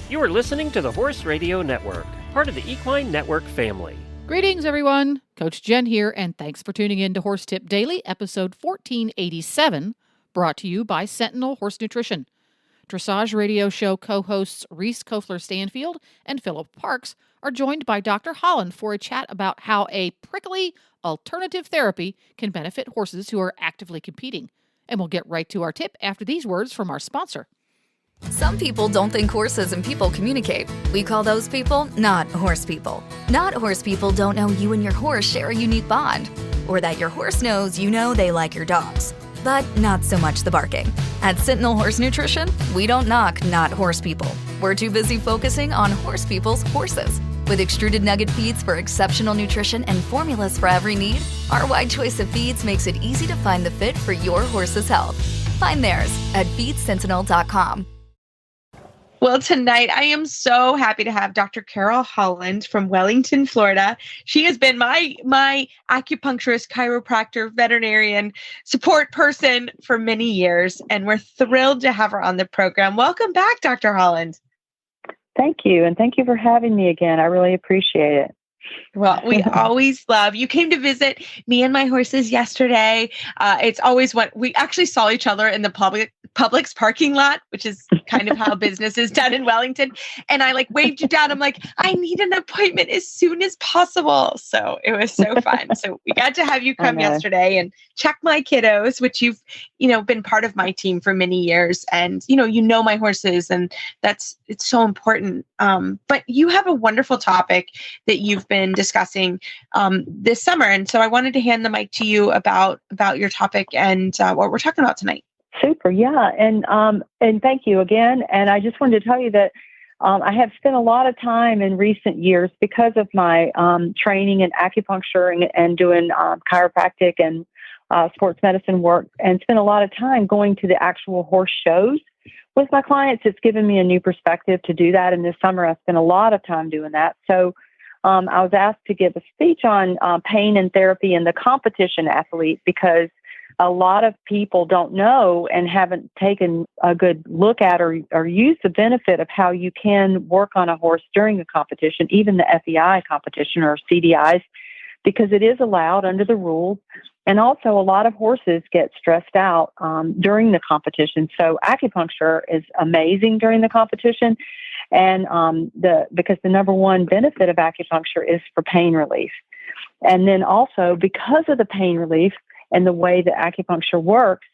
You are listening to the Horse Radio Network, part of the Equine Network family. Greetings, everyone. Coach Jen here, and thanks for tuning in to Horse Tip Daily, episode 1487, brought to you by Sentinel Horse Nutrition. Dressage Radio Show co-hosts Reese, Koffler, Stanfield, and Philip Parks are joined by Dr. Holland for a chat about how a prickly alternative therapy can benefit horses who are actively competing. And we'll get right to our tip after these words from our sponsor. Some people don't think horses and people communicate. We call those people not horse people. Not horse people don't know you and your horse share a unique bond, or that your horse knows you know they like your dogs. But not so much the barking. At Sentinel Horse Nutrition, we don't knock not horse people. We're too busy focusing on horse people's horses. With extruded nugget feeds for exceptional nutrition and formulas for every need, our wide choice of feeds makes it easy to find the fit for your horse's health. Find theirs at feedsentinel.com. Well, tonight I am so happy to have Dr. Carol Holland from Wellington, Florida. She has been my acupuncturist, chiropractor, veterinarian support person for many years, and we're thrilled to have her on the program. Welcome back, Dr. Holland. Thank you, and thank you for having me again. I really appreciate it. Well, we always love you. Came to visit me and my horses yesterday. It's always what we actually saw each other in the Publix parking lot, which is kind of how business is done in Wellington. And I waved you down. I'm like, I need an appointment as soon as possible. So it was so fun. So we got to have you come yesterday and check my kiddos, which you've, been part of my team for many years. And, my horses, and it's so important. But you have a wonderful topic that you've been discussing this summer. And so I wanted to hand the mic to you about your topic and what we're talking about tonight. Super. Yeah. And thank you again. And I just wanted to tell you that I have spent a lot of time in recent years because of my training in acupuncture and doing chiropractic and sports medicine work, and spent a lot of time going to the actual horse shows with my clients. It's given me a new perspective to do that. And this summer I spent a lot of time doing that. So I was asked to give a speech on pain and therapy in the competition athlete, because a lot of people don't know and haven't taken a good look at or used the benefit of how you can work on a horse during a competition, even the FEI competition or CDIs, because it is allowed under the rules. And also a lot of horses get stressed out during the competition. So acupuncture is amazing during the competition. And because the number one benefit of acupuncture is for pain relief. And then also because of the pain relief and the way that acupuncture works,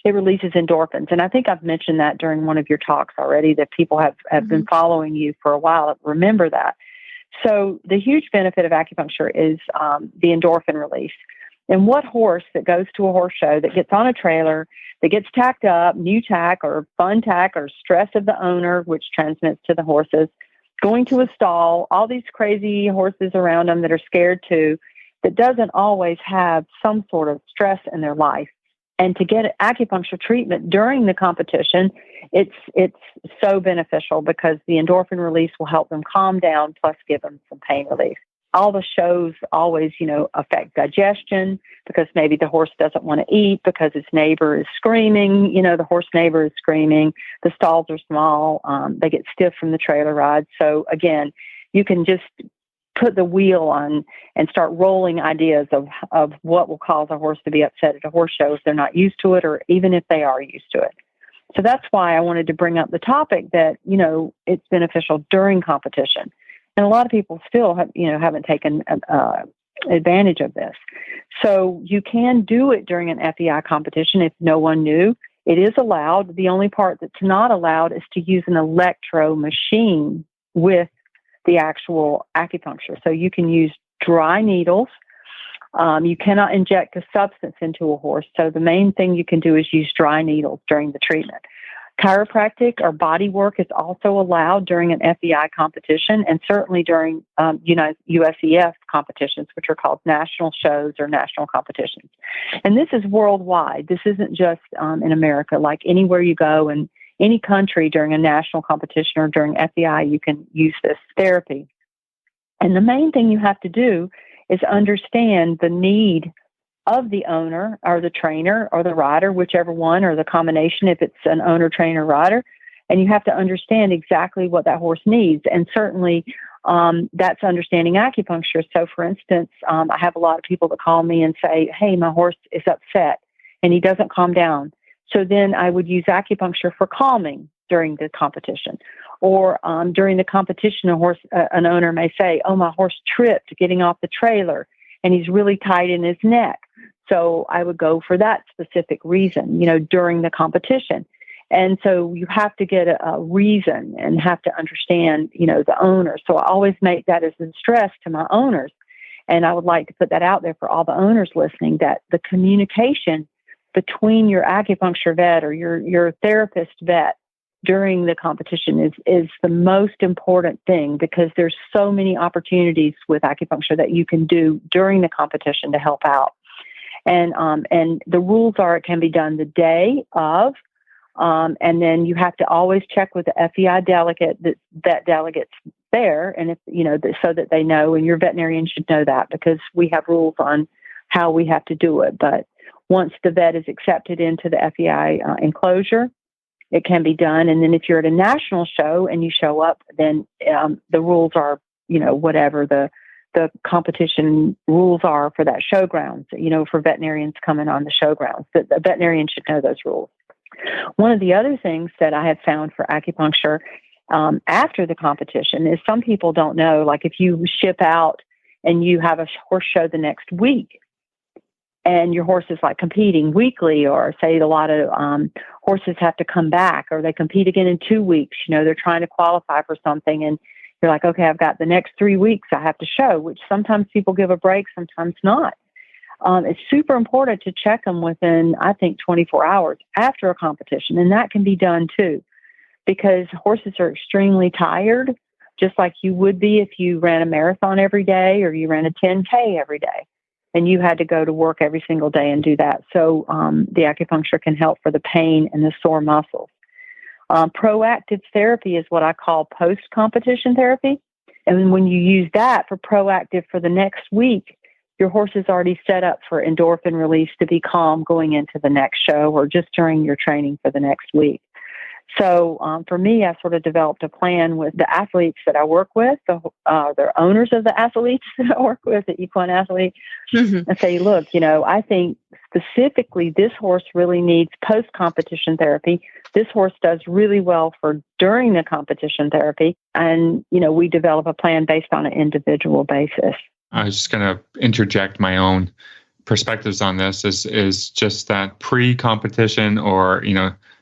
it releases endorphins. And I think I've mentioned that during one of your talks already, that people have been following you for a while. Remember that. So the huge benefit of acupuncture is the endorphin release. And what horse that goes to a horse show, that gets on a trailer, that gets tacked up, new tack or fun tack or stress of the owner, which transmits to the horses, going to a stall, all these crazy horses around them that are scared too, that doesn't always have some sort of stress in their life. And to get acupuncture treatment during the competition, it's so beneficial, because the endorphin release will help them calm down, plus give them some pain relief. All the shows always, affect digestion, because maybe the horse doesn't want to eat because its neighbor is screaming. The horse neighbor is screaming. The stalls are small. They get stiff from the trailer ride. So again, you can just put the wheel on and start rolling ideas of what will cause a horse to be upset at a horse show if they're not used to it, or even if they are used to it. So that's why I wanted to bring up the topic that, it's beneficial during competition. And a lot of people still haven't taken advantage of this. So you can do it during an FEI competition if no one knew. It is allowed. The only part that's not allowed is to use an electro machine with the actual acupuncture. So you can use dry needles. You cannot inject a substance into a horse. So the main thing you can do is use dry needles during the treatment. Chiropractic or body work is also allowed during an FEI competition, and certainly during USEF competitions, which are called national shows or national competitions. And this is worldwide. This isn't just in America. Like anywhere you go in any country during a national competition or during FEI, you can use this therapy. And the main thing you have to do is understand the need of the owner or the trainer or the rider, whichever one, or the combination if it's an owner, trainer, rider, And you have to understand exactly what that horse needs. And certainly that's understanding acupuncture. So for instance, I have a lot of people that call me and say, hey, my horse is upset and he doesn't calm down. So then I would use acupuncture for calming during the competition. Or during the competition, an owner may say, oh, my horse tripped getting off the trailer and he's really tight in his neck. So I would go for that specific reason, during the competition. And so you have to get a reason and have to understand, the owner. So I always make that as a stress to my owners. And I would like to put that out there for all the owners listening, that the communication between your acupuncture vet or your therapist vet during the competition is the most important thing, because there's so many opportunities with acupuncture that you can do during the competition to help out. And the rules are it can be done the day of, and then you have to always check with the FEI delegate that delegate's there, and if so that they know, and your veterinarian should know that, because we have rules on how we have to do it. But once the vet is accepted into the FEI enclosure, it can be done. And then if you're at a national show and you show up, then the rules are, whatever the competition rules are for that showgrounds, for veterinarians coming on the showgrounds. The veterinarian should know those rules. One of the other things that I have found for acupuncture after the competition is some people don't know, like if you ship out and you have a horse show the next week, and your horse is like competing weekly, or say a lot of horses have to come back, or they compete again in 2 weeks, they're trying to qualify for something, and you're like, okay, I've got the next 3 weeks I have to show, which sometimes people give a break, sometimes not. It's super important to check them within, I think, 24 hours after a competition. And that can be done too, because horses are extremely tired, just like you would be if you ran a marathon every day or you ran a 10K every day and you had to go to work every single day and do that. So the acupuncture can help for the pain and the sore muscles. Proactive therapy is what I call post-competition therapy. And when you use that for proactive for the next week, your horse is already set up for endorphin release to be calm going into the next show or just during your training for the next week. So for me, I sort of developed a plan with the athletes that I work with, the owners of the athletes that I work with, the equine athlete, and say, look, I think specifically this horse really needs post-competition therapy. This horse does really well for during the competition therapy. And, we develop a plan based on an individual basis. I was just going to interject my own perspectives on this is just that pre-competition or,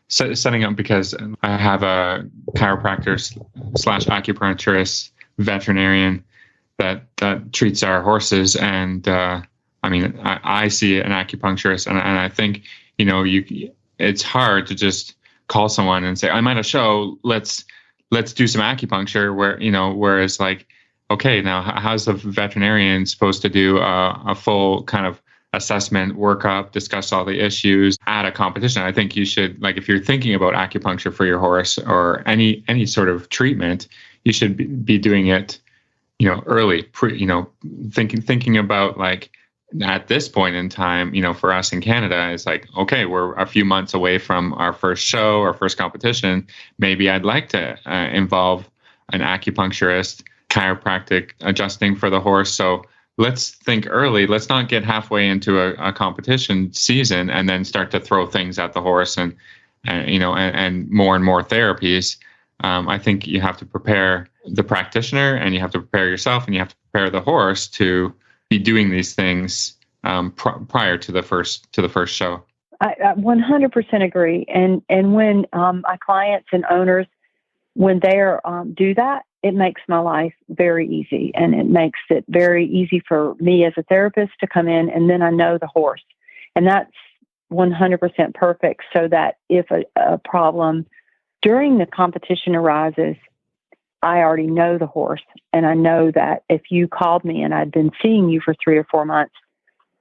setting up, because I have a chiropractor / acupuncturist veterinarian that treats our horses. And I see an acupuncturist and I think, it's hard to just call someone and say, I'm at a show, let's do some acupuncture, whereas like, okay, now how's the veterinarian supposed to do a full kind of assessment, workup, discuss all the issues at a competition? I think you should, like, if you're thinking about acupuncture for your horse or any sort of treatment, you should be doing it, early, thinking about like at this point in time, for us in Canada, it's like, okay, we're a few months away from our first show, our first competition. Maybe I'd like to involve an acupuncturist, chiropractic adjusting for the horse. So let's think early. Let's not get halfway into a competition season and then start to throw things at the horse and more therapies. I think you have to prepare the practitioner, and you have to prepare yourself, and you have to prepare the horse to be doing these things prior to the first show. I 100% agree. And when my clients and owners, when they do that, it makes my life very easy, and it makes it very easy for me as a therapist to come in, and then I know the horse, and that's 100% perfect, so that if a problem during the competition arises, I already know the horse, and I know that if you called me and I'd been seeing you for 3 or 4 months,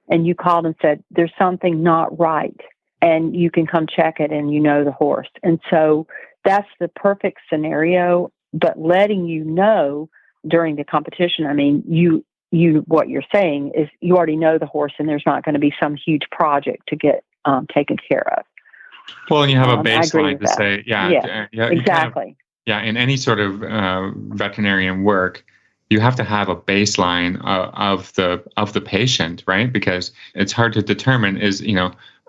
and you called and said, there's something not right, and you can come check it, and the horse. And so that's the perfect scenario. But letting you know during the competition, what you're saying is you already know the horse, and there's not going to be some huge project to get taken care of. Well, and you have a I agree baseline with to that. say, yeah, you exactly. Kind of, in any sort of veterinarian work, you have to have a baseline of the patient, right? Because it's hard to determine, is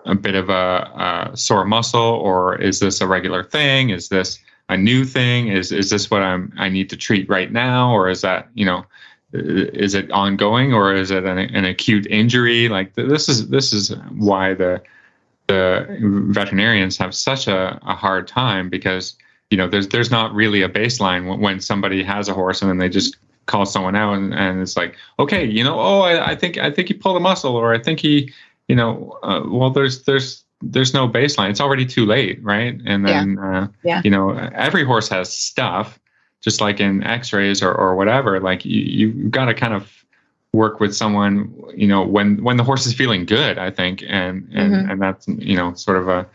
a bit of a sore muscle, or is this a regular thing? Is this a new thing? Is this what I need to treat right now, or is that is it ongoing, or is it an acute injury? Like this is why the veterinarians have such a hard time, because there's not really a baseline when somebody has a horse and then they just call someone out and it's like, okay, I think he pulled a muscle, or I think he, well, there's no baseline. It's already too late, right? And then every horse has stuff, just like in X-rays or whatever. Like you've got to kind of work with someone, when the horse is feeling good, I think, and that's sort of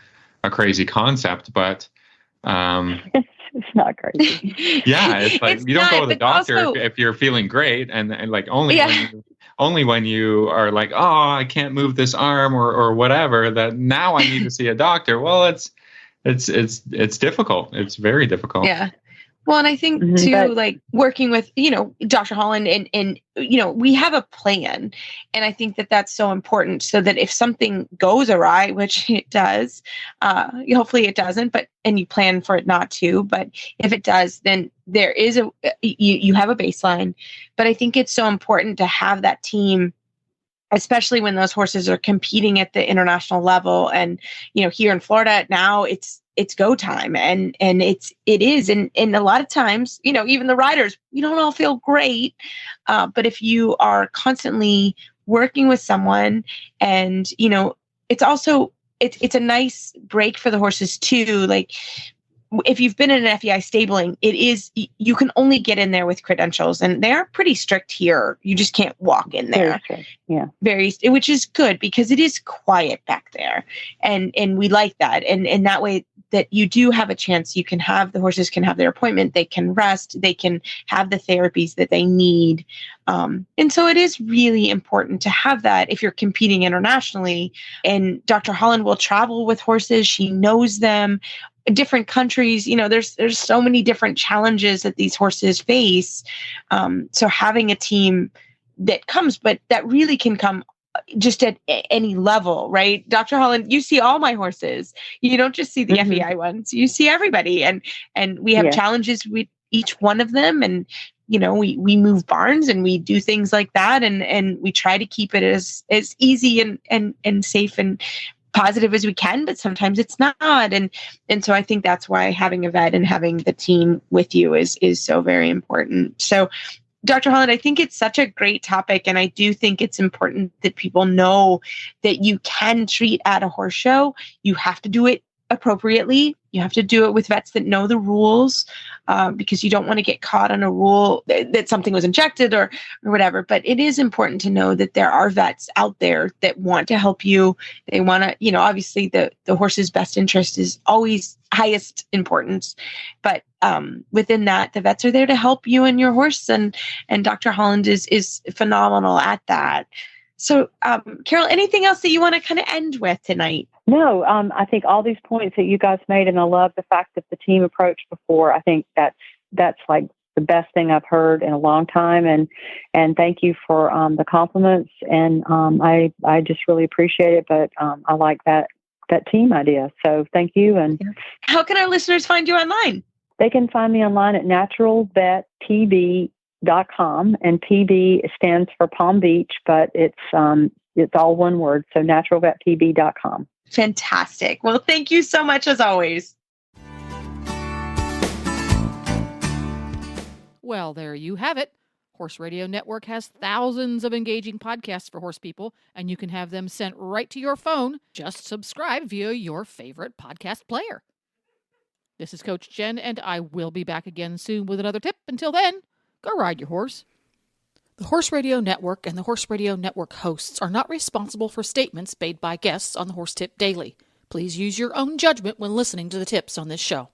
a crazy concept, but it's not crazy. Yeah, it's like you don't go to the doctor also, if you're feeling great, and like only when you are like, oh, I can't move this arm or whatever, that now I need to see a doctor. Well, it's difficult. It's very difficult. Yeah. Well, and I think too, like working with, Dr. Holland and we have a plan. And I think that that's so important, so that if something goes awry, which it does, hopefully it doesn't, and you plan for it not to, but if it does, then there is you have a baseline. But I think it's so important to have that team, especially when those horses are competing at the international level. And, here in Florida now, it's go time, and it is. And a lot of times, even the riders, we don't all feel great. But if you are constantly working with someone, and, it's also, it's a nice break for the horses too. Like if you've been in an FEI stabling, you can only get in there with credentials, and they are pretty strict here. You just can't walk in there. Yeah. Which is good, because it is quiet back there. And we like that. And that way that you do have a chance, the horses can have their appointment, they can rest, they can have the therapies that they need. And so it is really important to have that if you're competing internationally. And Dr. Holland will travel with horses. She knows them. Different countries, there's so many different challenges that these horses face. So having a team that comes, but that really can come just at any level, right? Dr. Holland, you see all my horses. You don't just see the FEI ones. You see everybody, and we have challenges with each one of them. And we move barns and we do things like that, and we try to keep it as easy and safe and positive as we can, but sometimes it's not. And so I think that's why having a vet and having the team with you is so very important. So Dr. Holland, I think it's such a great topic. And I do think it's important that people know that you can treat at a horse show. You have to do it appropriately. You have to do it with vets that know the rules, because you don't want to get caught on a rule that something was injected or whatever. But it is important to know that there are vets out there that want to help you. They want to, obviously the horse's best interest is always highest importance. But within that, the vets are there to help you and your horse. And Dr. Holland is phenomenal at that. So, Carol, anything else that you want to kind of end with tonight? No, I think all these points that you guys made, and I love the fact that the team approach before. I think that's like the best thing I've heard in a long time. And thank you for the compliments. And I just really appreciate it. But I like that team idea. So thank you. And how can our listeners find you online? They can find me online at naturalvettb.com, and PB stands for Palm Beach, but it's all one word. So naturalvettb.com. Fantastic. Well, thank you so much as always. Well, there you have it. Horse Radio Network has thousands of engaging podcasts for horse people, and you can have them sent right to your phone. Just subscribe via your favorite podcast player. This is Coach Jen, and I will be back again soon with another tip. Until then, go ride your horse. The Horse Radio Network and the Horse Radio Network hosts are not responsible for statements made by guests on the Horse Tip Daily. Please use your own judgment when listening to the tips on this show.